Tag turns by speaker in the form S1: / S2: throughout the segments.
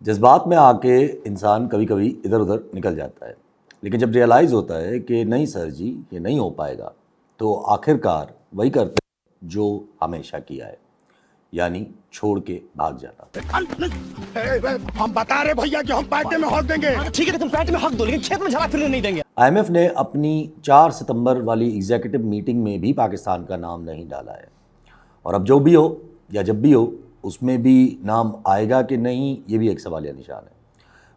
S1: जज्बात में आके इंसान कभी कभी इधर उधर निकल जाता है, लेकिन जब रियलाइज़ होता है कि नहीं सर जी ये नहीं हो पाएगा, तो आखिरकार वही करते हैं जो हमेशा किया है, यानी छोड़ के भाग जाना।
S2: हम बता रहे भैया कि हम पार्टी में हक देंगे।
S3: ठीक है तुम पार्टी में हक दो, लेकिन खेत में झाड़ा फिरने नहीं देंगे।
S1: IMF ने अपनी 4 सितंबर वाली एग्जीक्यूटिव मीटिंग में भी पाकिस्तान का नाम नहीं डाला है, और अब जो भी हो या जब भी हो उसमें भी नाम आएगा कि नहीं, ये भी एक सवालिया निशान है।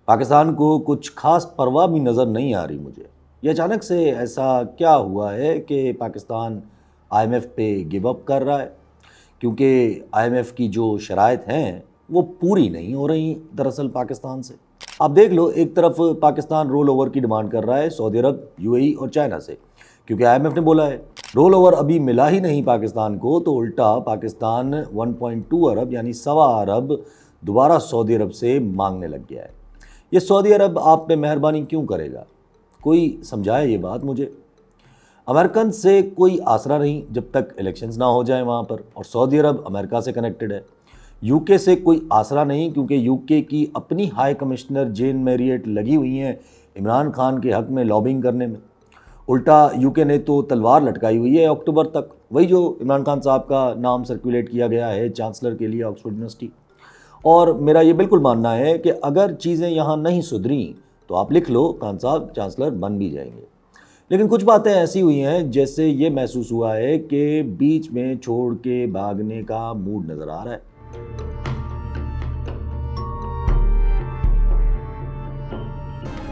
S1: पाकिस्तान को कुछ खास परवाह भी नज़र नहीं आ रही मुझे। ये अचानक से ऐसा क्या हुआ है कि पाकिस्तान IMF पे गिव अप कर रहा है, क्योंकि IMF की जो शराइत हैं वो पूरी नहीं हो रही दरअसल पाकिस्तान से। आप देख लो, एक तरफ पाकिस्तान रोल ओवर की डिमांड कर रहा है सऊदी अरब, UAE और चाइना से, क्योंकि IMF ने बोला है रोल ओवर अभी मिला ही नहीं पाकिस्तान को, तो उल्टा पाकिस्तान 1.2 अरब यानी 1.25 अरब दोबारा सऊदी अरब से मांगने लग गया है। ये सऊदी अरब आप पे मेहरबानी क्यों करेगा? कोई समझाए ये बात मुझे। अमेरिकन से कोई आसरा नहीं जब तक इलेक्शंस ना हो जाए वहाँ पर, और सऊदी अरब अमेरिका से कनेक्टेड है। UK से कोई आसरा नहीं, क्योंकि UK की अपनी हाई कमिश्नर जेन मैरियट लगी हुई हैं इमरान खान के हक़ में लॉबिंग करने में। उल्टा UK ने तो तलवार लटकाई हुई है अक्टूबर तक, वही जो इमरान खान साहब का नाम सर्कुलेट किया गया है चांसलर के लिए ऑक्सफोर्ड यूनिवर्सिटी। और मेरा ये बिल्कुल मानना है कि अगर चीज़ें यहाँ नहीं सुधरी तो आप लिख लो खान साहब चांसलर बन भी जाएंगे। लेकिन कुछ बातें ऐसी हुई हैं जैसे ये महसूस हुआ है कि बीच में छोड़ के भागने का मूड नज़र आ रहा है।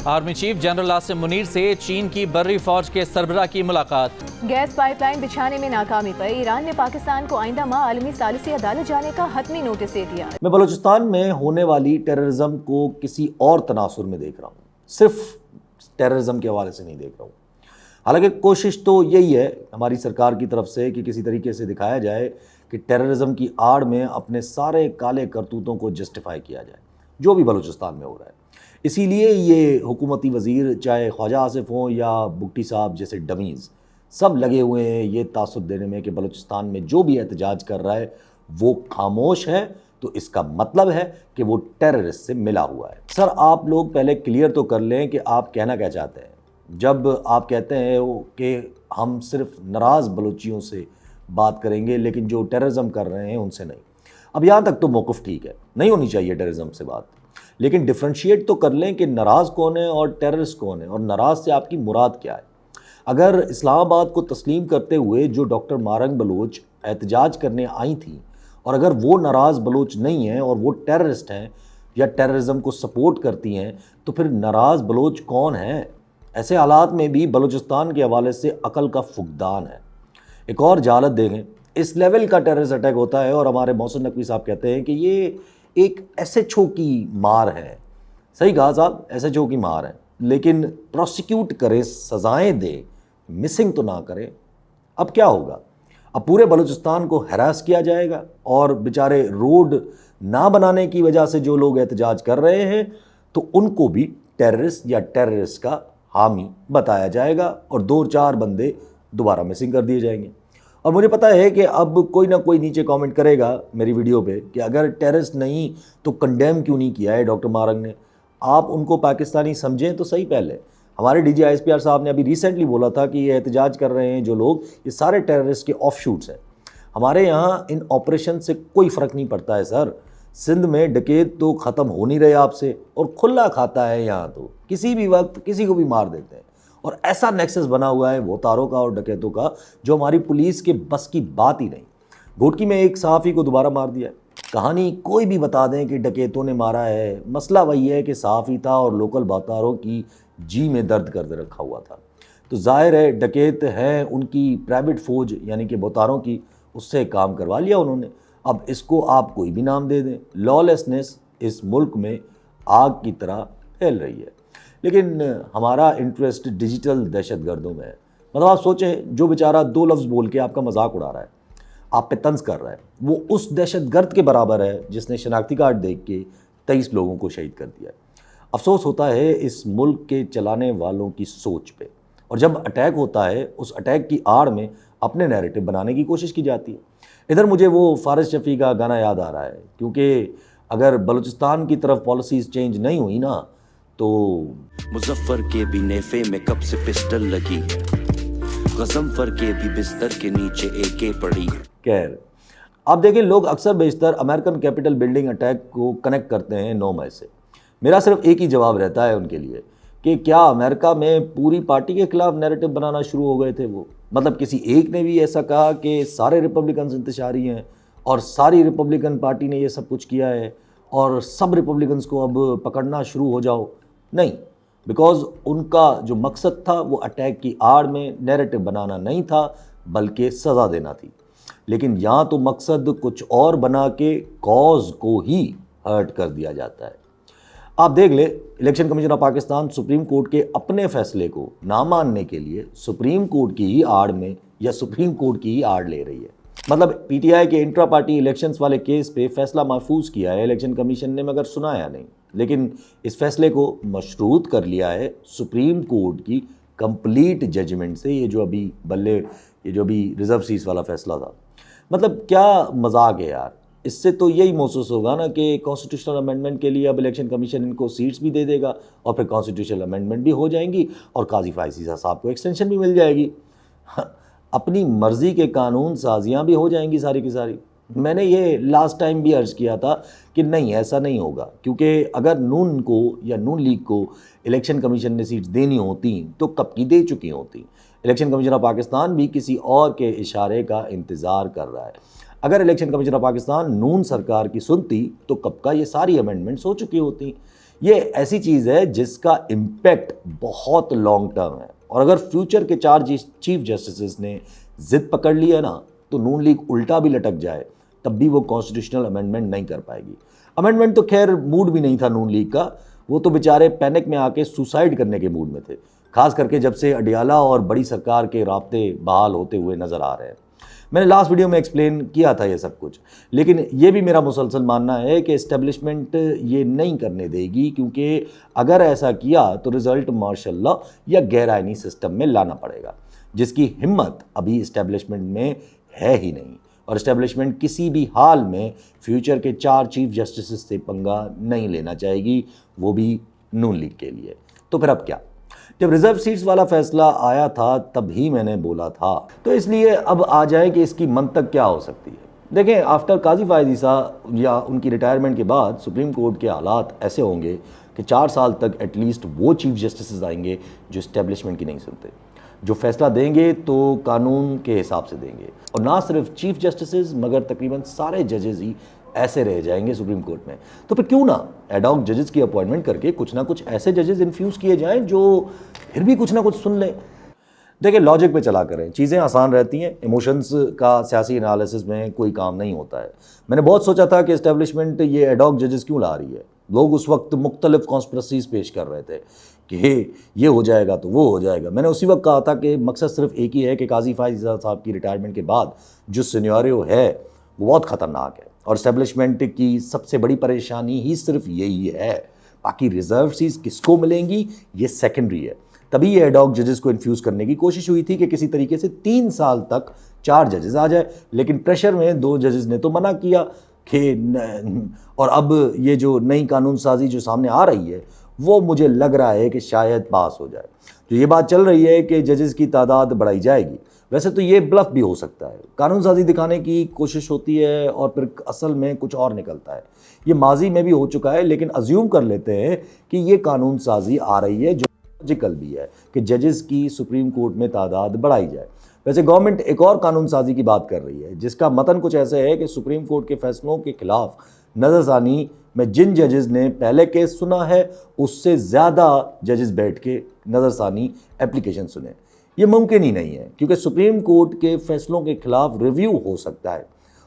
S4: Army chief general Asim Munir से चीन की बर्री फौज के सरबराह की मुलाकात।
S5: गैस पाइपलाइन बिछाने में नाकामी पर ईरान ने पाकिस्तान को आइंदा माह आलमी सालिसी अदालत जाने का हतमी नोटिस दे दिया।
S1: मैं बलूचिस्तान में होने वाली टेररिज्म को किसी और तनासुर में देख रहा हूँ, सिर्फ टेररिज्म के हवाले से नहीं देख रहा हूँ। हालांकि कोशिश तो यही है हमारी सरकार की तरफ से कि किसी तरीके से दिखाया जाए कि टेररिज्म की आड़ में अपने सारे काले करतूतों को जस्टिफाई किया जाए, जो भी बलूचिस्तान में हो रहा है। इसीलिए ये हुकूमती वज़ीर, चाहे ख्वाजा आसिफ हों या बुगटी साहब जैसे डमीज़, सब लगे हुए हैं ये तासुब देने में कि बलूचिस्तान में जो भी एहतजाज कर रहा है वो खामोश है, तो इसका मतलब है कि वो टेररिस्ट से मिला हुआ है। सर आप लोग पहले क्लियर तो कर लें कि आप कहना क्या चाहते हैं जब आप कहते हैं कि हम सिर्फ नाराज़ बलूचियों से बात करेंगे लेकिन जो टेररिज्म कर रहे हैं उनसे नहीं। अब यहाँ तक तो मौक़िफ़ ठीक है, नहीं होनी चाहिए टेररिज्म से बात, लेकिन डिफ्रेंशिएट तो कर लें कि नाराज़ कौन है और टेररिस्ट कौन है, और नाराज़ से आपकी मुराद क्या है। अगर इस्लामाबाद को तस्लीम करते हुए जो डॉक्टर मारंग बलोच एहतजाज करने आई थी, और अगर वो नाराज़ बलोच नहीं हैं और वो टेररिस्ट हैं या टेररिज्म को सपोर्ट करती हैं, तो फिर नाराज़ बलोच कौन है? ऐसे हालात में भी बलूचिस्तान के हवाले से अकल का फुकदान है। एक और जहालत देखें, इस लेवल का टेररिस्ट अटैक होता है और हमारे मोहसिन नकवी साहब कहते हैं कि ये एक SHO की मार है। सही कहा साहब, SHO की मार है, लेकिन प्रोसिक्यूट करे, सज़ाएं दे, मिसिंग तो ना करे। अब क्या होगा? अब पूरे बलूचिस्तान को हरास किया जाएगा और बेचारे रोड ना बनाने की वजह से जो लोग एहतजाज कर रहे हैं तो उनको भी टेररिस्ट या टेररिस्ट का हामी बताया जाएगा और 2-4 बंदे दोबारा मिसिंग कर दिए जाएंगे। और मुझे पता है कि अब कोई ना कोई नीचे कमेंट करेगा मेरी वीडियो पे कि अगर टेररिस्ट नहीं तो कंडेम क्यों नहीं किया है डॉक्टर मारंग ने। आप उनको पाकिस्तानी समझें तो सही। पहले हमारे DG ISPR साहब ने अभी रिसेंटली बोला था कि ये एहतजाज कर रहे हैं जो लोग, ये सारे टेररिस्ट के ऑफशूट्स हैं। हमारे यहाँ इन ऑपरेशन से कोई फ़र्क नहीं पड़ता है सर। सिंध में डकैत तो ख़त्म हो नहीं रहे आपसे, और खुला खाता है यहाँ, तो किसी भी वक्त किसी को भी मार देते हैं। और ऐसा नेक्सस बना हुआ है वो तारों का और डकैतों का जो हमारी पुलिस के बस की बात ही नहीं। घोटकी में एक सहाफ़ी को दोबारा मार दिया है। कहानी कोई भी बता दें कि डकैतों ने मारा है, मसला वही है कि सहाफ़ी था और लोकल बातारों की जी में दर्द कर रखा हुआ था। तो जाहिर है डकैत हैं, उनकी प्राइवेट फ़ौज यानी कि बोतारों की, उससे काम करवा लिया उन्होंने। अब इसको आप कोई भी नाम दे दें, लॉलेसनेस इस मुल्क में आग की तरह फैल रही है। लेकिन हमारा इंटरेस्ट डिजिटल दहशतगर्दों में है। मतलब आप सोचें, जो बेचारा 2 लफ्ज़ बोल के आपका मजाक उड़ा रहा है, आप पे तंज कर रहा है, वो उस दहशतगर्द के बराबर है जिसने शनाख्ती कार्ड देख के 23 लोगों को शहीद कर दिया है। अफसोस होता है इस मुल्क के चलाने वालों की सोच पे, और जब अटैक होता है उस अटैक की आड़ में अपने नैरेटिव बनाने की कोशिश की जाती है। इधर मुझे वो फारिस शफ़ी का गाना याद आ रहा है, क्योंकि अगर बलूचिस्तान की तरफ पॉलिसीज चेंज नहीं हुई ना तो
S6: मुजफ्फर के भी नेफे में कब से पिस्टल लगी है, गजमफर के भी बिस्तर के नीचे एके पड़ी है।
S1: खैर, आप देखें लोग अक्सर बेशतर अमेरिकन कैपिटल बिल्डिंग अटैक को कनेक्ट करते हैं 9 मई से। मेरा सिर्फ एक ही जवाब रहता है उनके लिए कि क्या अमेरिका में पूरी पार्टी के खिलाफ नैरेटिव बनाना शुरू हो गए थे वो? मतलब किसी एक ने भी ऐसा कहा कि सारे रिपब्लिकन इंतशारी हैं और सारी रिपब्लिकन पार्टी ने ये सब कुछ किया है और सब रिपब्लिकन्स को अब पकड़ना शुरू हो जाओ? नहीं, बिकॉज उनका जो मकसद था वो अटैक की आड़ में नैरेटिव बनाना नहीं था बल्कि सज़ा देना थी। लेकिन यहाँ तो मकसद कुछ और बना के कॉज को ही हर्ट कर दिया जाता है। आप देख ले, election commission of Pakistan supreme court के अपने फैसले को ना मानने के लिए सुप्रीम कोर्ट की ही आड़ में या सुप्रीम कोर्ट की ही आड़ ले रही है। मतलब पीटीआई के इंट्रा पार्टी इलेक्शंस वाले केस पे फैसला महफूज किया है इलेक्शन कमीशन ने, मगर सुनाया नहीं। लेकिन इस फैसले को मशरूत कर लिया है सुप्रीम कोर्ट की कंप्लीट जजमेंट से। ये जो अभी रिजर्व सीट्स वाला फैसला था, मतलब क्या मजाक है यार। इससे तो यही महसूस होगा ना कि कॉन्स्टिट्यूशनल अमेंडमेंट के लिए अब इलेक्शन कमीशन इनको सीट्स भी दे देगा और फिर कॉन्स्टिट्यूशनल अमेंडमेंट भी हो जाएंगी और काजी फायज ईसा साहब को एक्सटेंशन भी मिल जाएगी। अपनी मर्जी के कानून साजियाँ भी हो जाएंगी सारी की सारी। मैंने ये लास्ट टाइम भी अर्ज किया था कि नहीं, ऐसा नहीं होगा, क्योंकि अगर नून को या नून लीग को इलेक्शन कमीशन ने सीट्स देनी होती तो कब की दे चुकी होती। इलेक्शन कमीशन ऑफ पाकिस्तान भी किसी और के इशारे का इंतज़ार कर रहा है। अगर इलेक्शन कमीशन ऑफ पाकिस्तान नून सरकार की सुनती तो कब का ये सारी अमेंडमेंट्स हो चुकी होती। ये ऐसी चीज़ है जिसका इम्पैक्ट बहुत लॉन्ग टर्म है और अगर फ्यूचर के 4 चीफ जस्टिस ने जिद पकड़ ली है ना तो नून लीग उल्टा भी लटक जाए तब भी वो कॉन्स्टिट्यूशनल अमेंडमेंट नहीं कर पाएगी। अमेंडमेंट तो खैर मूड भी नहीं था नून लीग का, वो तो बेचारे पैनिक में आके सुसाइड करने के मूड में थे, खास करके जब से अडियाला और बड़ी सरकार के राब्ते बहाल होते हुए नज़र आ रहे हैं। मैंने लास्ट वीडियो में एक्सप्लेन किया था ये सब कुछ, लेकिन ये भी मेरा मुसलसल मानना है कि इस्टेब्लिशमेंट ये नहीं करने देगी, क्योंकि अगर ऐसा किया तो रिज़ल्ट मार्शल लॉ या गैर आइनी सिस्टम में लाना पड़ेगा, जिसकी हिम्मत अभी इस्टेब्लिशमेंट में है ही नहीं। और इस्टेब्लिशमेंट किसी भी हाल में फ्यूचर के 4 चीफ जस्टिस से पंगा नहीं लेना चाहेगी, वो भी नून लीग के लिए। तो फिर अब क्या? जब रिजर्व सीट्स वाला फैसला आया था तब ही मैंने बोला था, तो इसलिए अब आ जाए कि इसकी मंतक क्या हो सकती है। देखें, आफ्टर काजी फायज ईसा या उनकी रिटायरमेंट के बाद सुप्रीम कोर्ट के हालात ऐसे होंगे कि 4 साल तक एटलीस्ट वो चीफ जस्टिस आएंगे जो इस्टेब्लिशमेंट की नहीं सुनते, जो फैसला देंगे तो कानून के हिसाब से देंगे। और ना सिर्फ चीफ जस्टिस मगर तकरीबन सारे जजेस ही ऐसे रह जाएंगे सुप्रीम कोर्ट में। तो फिर क्यों ना एडॉक जजेस की अपॉइंटमेंट करके कुछ ना कुछ ऐसे जजेस इन्फ्यूज़ किए जाएं जो फिर भी कुछ ना कुछ सुन लें। देखिए, लॉजिक पे चला करें, चीज़ें आसान रहती हैं, इमोशंस का सियासी एनालिसिस में कोई काम नहीं होता है। मैंने बहुत सोचा था कि इस्टेब्लिशमेंट ये एडॉक जजेस क्यों ला रही है। लोग उस वक्त मुख्तलिफ कॉन्स्पिरेसीज पेश कर रहे थे कि ये हो जाएगा तो वो हो जाएगा। मैंने उसी वक्त कहा था कि मकसद सिर्फ एक ही है कि काजी फायज ईसा साहब की रिटायरमेंट के बाद जो सिनेरियो है वो बहुत ख़तरनाक है और इस्टेब्लिशमेंट की सबसे बड़ी परेशानी ही सिर्फ यही है। बाकी रिजर्व सीट्स किसको मिलेंगी ये सेकेंडरी है। तभी ये एडॉक जजेस को इन्फ्यूज़ करने की कोशिश हुई थी कि किसी तरीके से 3 साल तक 4 जजेस आ जाए, लेकिन प्रेशर में 2 जजेस ने तो मना किया कि और अब ये जो नई कानून साजी जो सामने आ रही है वो मुझे लग रहा है कि शायद पास हो जाए। जो ये बात चल रही है कि जजेस की तादाद बढ़ाई जाएगी, वैसे तो ये ब्लफ भी हो सकता है, कानून साजी दिखाने की कोशिश होती है और फिर असल में कुछ और निकलता है। ये माजी में भी हो चुका है, लेकिन अज्यूम कर लेते हैं कि ये कानून साजी आ रही है जो लॉजिकल भी है कि जजेस की सुप्रीम कोर्ट में तादाद बढ़ाई जाए। वैसे गवर्नमेंट एक और कानून साजी की बात कर रही है जिसका मतन कुछ ऐसे है कि सुप्रीम कोर्ट के फैसलों के खिलाफ नज़रसानी में जिन जजेस ने पहले केस सुना है उससे ज़्यादा जजेस बैठ के नज़रसानी एप्लीकेशन सुने। ये मुमकिन ही नहीं है, क्योंकि सुप्रीम कोर्ट के फैसलों के खिलाफ रिव्यू हो सकता है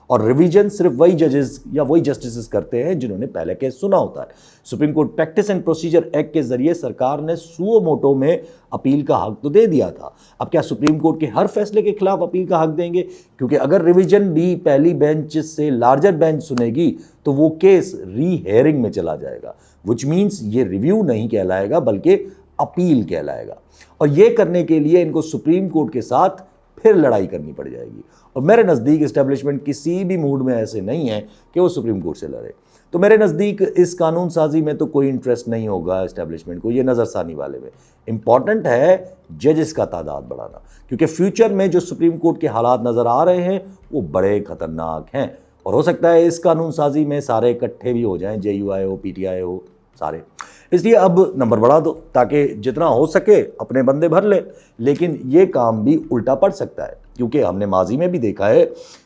S1: और रिवीजन सिर्फ वही जजेस या वही जस्टिस करते हैं जिन्होंने पहले केस सुना होता है। Supreme court practice and procedure act के जरिए सरकार ने सुओ मोटो में अपील का हक तो दे दिया था। अब क्या सुप्रीम कोर्ट के हर फैसले के खिलाफ अपील का हक देंगे? क्योंकि अगर रिवीजन भी पहली बेंच से लार्जर बेंच सुनेगी तो वो केस री हेयरिंग में चला जाएगा, विच मीन्स ये रिव्यू नहीं कहलाएगा बल्कि अपील कहलाएगा। और ये करने के लिए इनको सुप्रीम कोर्ट के साथ फिर लड़ाई करनी पड़ जाएगी। और मेरे नज़दीक इस्टेब्लिशमेंट किसी भी मूड में ऐसे नहीं है कि वो सुप्रीम कोर्ट से लड़े। तो मेरे नज़दीक इस कानून साजी में तो कोई इंटरेस्ट नहीं होगा इस्टेब्लिशमेंट को, ये नज़रसानी वाले में। इम्पॉर्टेंट है जजेस का तादाद बढ़ाना, क्योंकि फ्यूचर में जो सुप्रीम कोर्ट के हालात नज़र आ रहे हैं वो बड़े ख़तरनाक हैं, और हो सकता है इस कानून साजी में सारे इकट्ठे भी हो जाएं, JUI हो, PTI हो, सारे। इसलिए अब नंबर बढ़ा दो ताकि जितना हो सके अपने बंदे भर ले। लेकिन ये काम भी उल्टा पड़ सकता है, क्योंकि हमने माजी में भी देखा है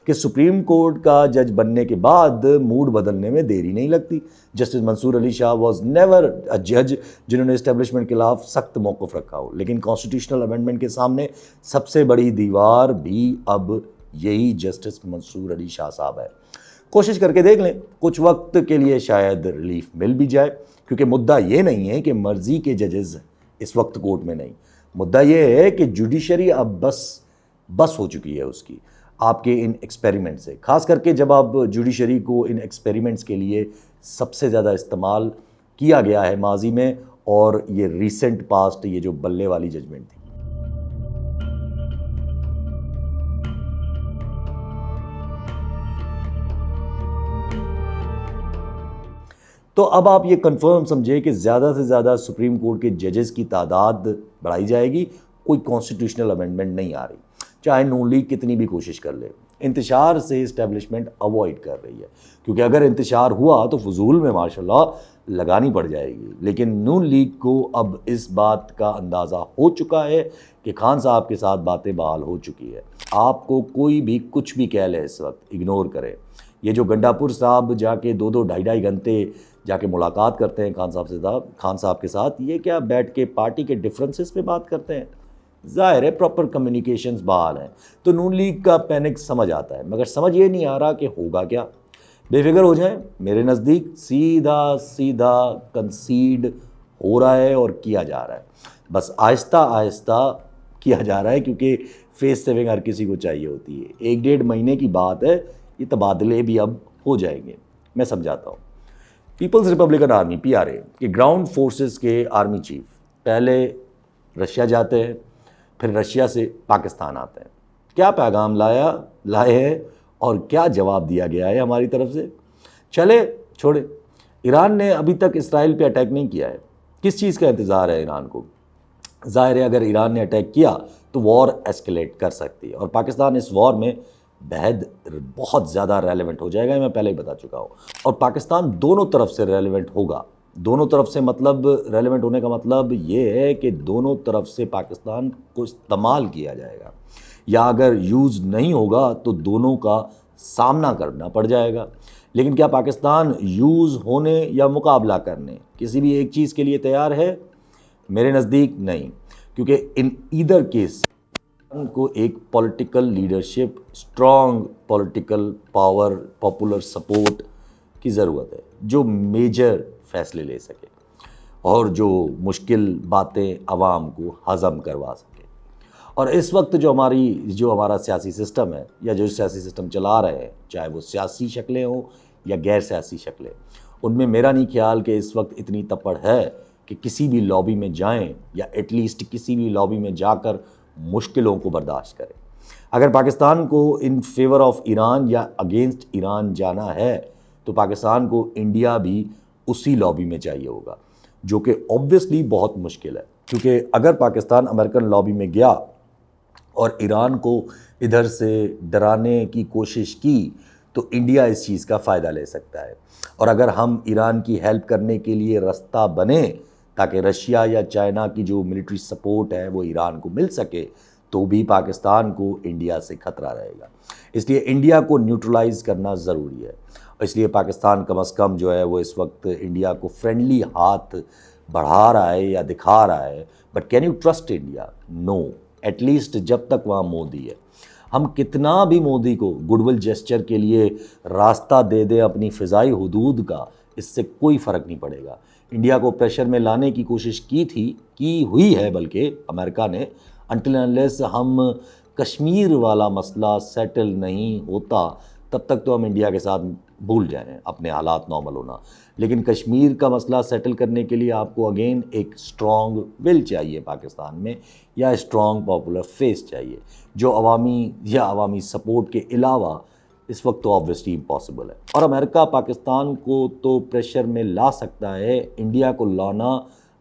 S1: कि सुप्रीम कोर्ट का जज बनने के बाद मूड बदलने में देरी नहीं लगती। Justice Mansoor Ali Shah was never a जज जिन्होंने इस्टेब्लिशमेंट के खिलाफ सख्त मौक़िफ़ रखा हो, लेकिन कॉन्स्टिट्यूशनल अमेंडमेंट के सामने सबसे बड़ी दीवार भी अब यही जस्टिस मंसूर अली शाह साहब है। कोशिश करके देख लें, कुछ वक्त के लिए शायद रिलीफ मिल भी जाए, क्योंकि मुद्दा ये नहीं है कि मर्जी के जजेस इस वक्त कोर्ट में नहीं, मुद्दा ये है कि जुडिशरी अब बस हो चुकी है उसकी आपके इन एक्सपेरिमेंट से। खास करके जब आप जुडिशरी को इन एक्सपेरिमेंट्स के लिए सबसे ज़्यादा इस्तेमाल किया गया है माजी में, और ये रिसेंट पास्ट ये जो बल्ले वाली जजमेंट थी। तो अब आप ये कंफर्म समझे कि ज़्यादा से ज़्यादा सुप्रीम कोर्ट के जजेस की तादाद बढ़ाई जाएगी, कोई कॉन्स्टिट्यूशनल अमेंडमेंट नहीं आ रही, चाहे नून लीग कितनी भी कोशिश कर ले। इंतशार से इस्टेब्लिशमेंट अवॉइड कर रही है, क्योंकि अगर इंतशार हुआ तो फजूल में माशाल्लाह लगानी पड़ जाएगी। लेकिन नून लीग को अब इस बात का अंदाज़ा हो चुका है कि खान साहब के साथ बातें बहाल हो चुकी है। आपको कोई भी कुछ भी कह ले इस वक्त इग्नोर करे। ये जो गंडापुर साहब जाके 2-2 ढाई-ढाई घंटे जाके मुलाकात करते हैं खान साहब के साथ, ये क्या बैठ के पार्टी के डिफरेंसेस पे बात करते हैं? ज़ाहिर है प्रॉपर कम्युनिकेशंस बहाल हैं। तो नून लीग का पैनिक समझ आता है, मगर समझ ये नहीं आ रहा कि होगा क्या। बेफिक्र हो जाएं, मेरे नज़दीक सीधा कंसीड हो रहा है और किया जा रहा है। बस आहिस्ता आहिस्ता किया जा रहा है, क्योंकि फेस सेविंग हर किसी को चाहिए होती है। 1-1.5 महीने की बात है, ये तबादले भी अब हो जाएंगे। मैं समझाता हूँ। पीपल्स रिपब्लिकन आर्मी PRA के ग्राउंड फोर्सेस के आर्मी चीफ पहले रशिया जाते हैं, फिर रशिया से पाकिस्तान आते हैं। क्या पैगाम लाए हैं और क्या जवाब दिया गया है हमारी तरफ से? चले छोड़े, ईरान ने अभी तक इसराइल पे अटैक नहीं किया है। किस चीज़ का इंतज़ार है ईरान को? ज़ाहिर है अगर ईरान ने अटैक किया तो वॉर एस्केलेट कर सकती है, और पाकिस्तान इस वॉर में बेहद बहुत ज़्यादा रेलेवेंट हो जाएगा, मैं पहले ही बता चुका हूँ। और पाकिस्तान दोनों तरफ से रेलेवेंट होगा। दोनों तरफ से मतलब रेलेवेंट होने का मतलब ये है कि दोनों तरफ से पाकिस्तान को इस्तेमाल किया जाएगा, या अगर यूज़ नहीं होगा तो दोनों का सामना करना पड़ जाएगा। लेकिन क्या पाकिस्तान यूज़ होने या मुकाबला करने किसी भी एक चीज़ के लिए तैयार है? मेरे नज़दीक नहीं, क्योंकि इन ईदर केस को एक political leadership, strong political power, popular support की ज़रूरत है, जो मेजर फैसले ले सके और जो मुश्किल बातें आवाम को हज़म करवा सके। और इस वक्त जो हमारा सियासी सिस्टम है, या जो सियासी सिस्टम चला रहे हैं, चाहे वो सियासी शक्लें हों या गैर सियासी शक्लें, उनमें मेरा नहीं ख्याल कि इस वक्त इतनी तपड़ है कि किसी भी लॉबी में जाएं, या एटलीस्ट किसी भी लॉबी में जाकर मुश्किलों को बर्दाश्त करें। अगर पाकिस्तान को इन फेवर ऑफ ईरान या अगेंस्ट ईरान जाना है, तो पाकिस्तान को इंडिया भी उसी लॉबी में चाहिए होगा, जो कि ऑब्वियसली बहुत मुश्किल है। क्योंकि अगर पाकिस्तान अमेरिकन लॉबी में गया और ईरान को इधर से डराने की कोशिश की, तो इंडिया इस चीज़ का फ़ायदा ले सकता है। और अगर हम ईरान की हेल्प करने के लिए रास्ता बने ताकि रशिया या चाइना की जो मिलिट्री सपोर्ट है वो ईरान को मिल सके, तो भी पाकिस्तान को इंडिया से खतरा रहेगा। इसलिए इंडिया को न्यूट्रलाइज करना ज़रूरी है। इसलिए पाकिस्तान कम अज़ कम जो है वो इस वक्त इंडिया को फ्रेंडली हाथ बढ़ा रहा है या दिखा रहा है। But can you trust India? No, at least जब तक वहाँ मोदी है। हम कितना भी मोदी को गुडविल जेस्चर के लिए रास्ता दे दें अपनी फ़िज़ाई हुदूद का, इससे कोई फ़र्क नहीं पड़ेगा। इंडिया को प्रेशर में लाने की कोशिश की हुई है बल्कि अमेरिका ने, अनटिल अनलेस हम कश्मीर वाला मसला सेटल नहीं होता तब तक तो हम इंडिया के साथ भूल जाएं अपने हालात नॉर्मल होना। लेकिन कश्मीर का मसला सेटल करने के लिए आपको अगेन एक स्ट्रॉन्ग विल चाहिए पाकिस्तान में, या स्ट्रॉन्ग पॉपुलर फेस चाहिए, जो अवामी सपोर्ट के अलावा इस वक्त तो ऑब्वियसली इम्पॉसिबल है। और अमेरिका पाकिस्तान को तो प्रेशर में ला सकता है, इंडिया को लाना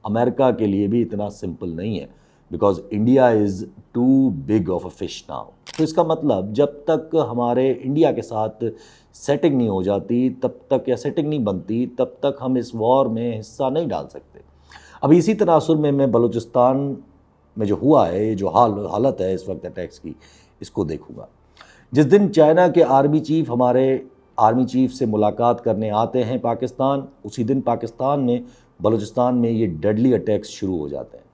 S1: अमेरिका के लिए भी इतना सिंपल नहीं है, because India is too big of a fish now. तो इसका मतलब जब तक हमारे इंडिया के साथ सेटिंग नहीं हो जाती तब तक, या सेटिंग नहीं बनती तब तक हम इस वॉर में हिस्सा नहीं डाल सकते। अभी इसी तनासुर में मैं बलूचिस्तान में जो हुआ है, जो हालत है इस वक्त अटैक्स की, इसको देखूंगा। जिस दिन चाइना के आर्मी चीफ हमारे आर्मी चीफ से मुलाकात करने आते हैं पाकिस्तान, उसी दिन पाकिस्तान में बलूचिस्तान में ये डेडली अटैक्स शुरू हो जाते हैं।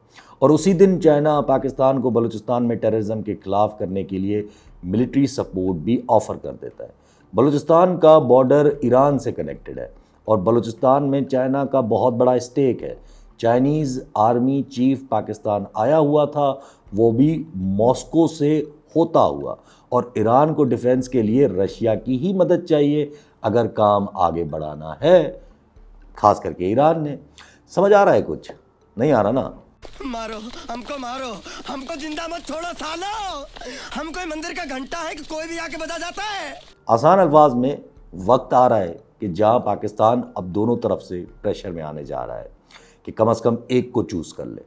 S1: और उसी दिन चाइना पाकिस्तान को बलूचिस्तान में टेररिज्म के खिलाफ करने के लिए मिलिट्री सपोर्ट भी ऑफ़र कर देता है। बलूचिस्तान का बॉर्डर ईरान से कनेक्टेड है और बलूचिस्तान में चाइना का बहुत बड़ा स्टेक है। चाइनीज़ आर्मी चीफ पाकिस्तान आया हुआ था, वो भी मॉस्को से होता हुआ, और ईरान को डिफेंस के लिए रशिया की ही मदद चाहिए अगर काम आगे बढ़ाना है, खास करके ईरान ने। समझ आ रहा है? कुछ नहीं आ रहा ना?
S2: मारो हमको जिंदा मत छोड़ो सालो। हम कोई मंदिर का घंटा है कि कोई भी आके बजा जाता है।
S1: आसान अल्फाज में वक्त आ रहा है कि जहां पाकिस्तान अब दोनों तरफ से प्रेशर में आने जा रहा है कि कम से कम एक को चूज़ कर ले।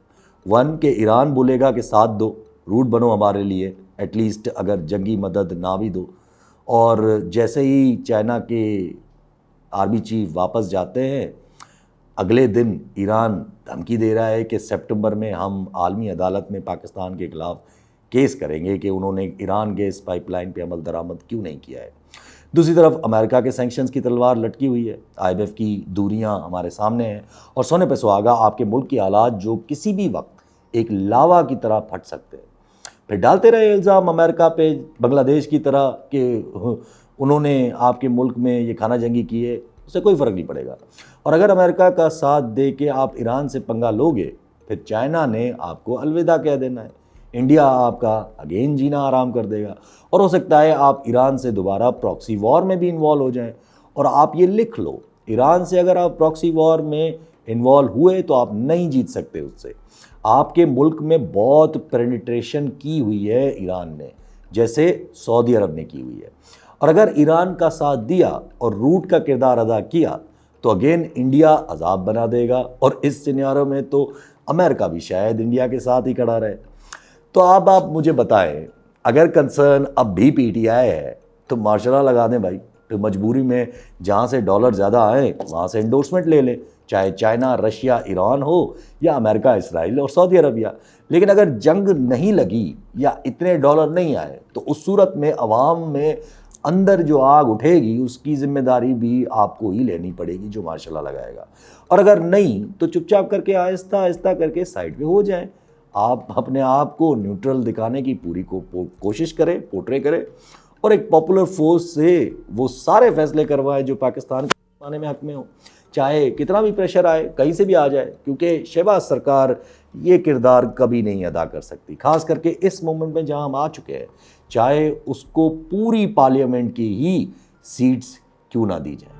S1: वन के ईरान बोलेगा कि साथ दो, रूट बनो हमारे लिए, एटलीस्ट अगर जंगी मदद ना भी दो। और जैसे ही चाइना के आर्मी चीफ वापस जाते हैं, अगले दिन ईरान धमकी दे रहा है कि सितंबर में हम आलमी अदालत में पाकिस्तान के खिलाफ केस करेंगे कि उन्होंने ईरान गैस पाइपलाइन पे अमल दरामद क्यों नहीं किया है। दूसरी तरफ अमेरिका के सैंक्शंस की तलवार लटकी हुई है, IMF की दूरियां हमारे सामने हैं, और सोने पे सुहागा आपके मुल्क की हालात जो किसी भी वक्त एक लावा की तरह फट सकते हैं। फिर डालते रहे इल्ज़ाम अमेरिका पे बांग्लादेश की तरह कि उन्होंने आपके मुल्क में ये खाना जंगी की है, उससे कोई फ़र्क नहीं पड़ेगा। और अगर अमेरिका का साथ दे के आप ईरान से पंगा लोगे, फिर चाइना ने आपको अलविदा कह देना है, इंडिया आपका अगेन जीना आराम कर देगा, और हो सकता है आप ईरान से दोबारा प्रॉक्सी वॉर में भी इन्वॉल्व हो जाएं। और आप ये लिख लो, ईरान से अगर आप प्रॉक्सी वॉर में इन्वॉल्व हुए तो आप नहीं जीत सकते उससे। आपके मुल्क में बहुत पेनिट्रेशन की हुई है ईरान ने, जैसे सऊदी अरब ने की हुई है। और अगर ईरान का साथ दिया और रूट का किरदार अदा किया तो अगेन इंडिया अजाब बना देगा, और इस सिनेरियो में तो अमेरिका भी शायद इंडिया के साथ ही खड़ा रहे। तो अब आप मुझे बताएं, अगर कंसर्न अब भी PTI है तो मार्शल लॉ लगा दें भाई। तो मजबूरी में जहाँ से डॉलर ज़्यादा आए वहाँ से एंडोर्समेंट ले लें, चाहे चाइना, रशिया, ईरान हो, या अमेरिका, इसराइल और सऊदी अरबिया। लेकिन अगर जंग नहीं लगी या इतने डॉलर नहीं आए तो उस सूरत में अवाम में अंदर जो आग उठेगी उसकी जिम्मेदारी भी आपको ही लेनी पड़ेगी, जो मार्शल लॉ लगाएगा। और अगर नहीं तो चुपचाप करके आहिस्ता आहिस्ता करके साइड पे हो जाएं। आप अपने आप को न्यूट्रल दिखाने की पूरी कोशिश करें, पोर्ट्रे करें, और एक पॉपुलर फोर्स से वो सारे फैसले करवाएं जो पाकिस्तान के आने में हक में हो, चाहे कितना भी प्रेशर आए, कहीं से भी आ जाए, क्योंकि शहबाज सरकार ये किरदार कभी नहीं अदा कर सकती, खास करके इस मोमेंट में जहां हम आ चुके हैं, चाहे उसको पूरी पार्लियामेंट की ही सीट्स क्यों ना दी जाए।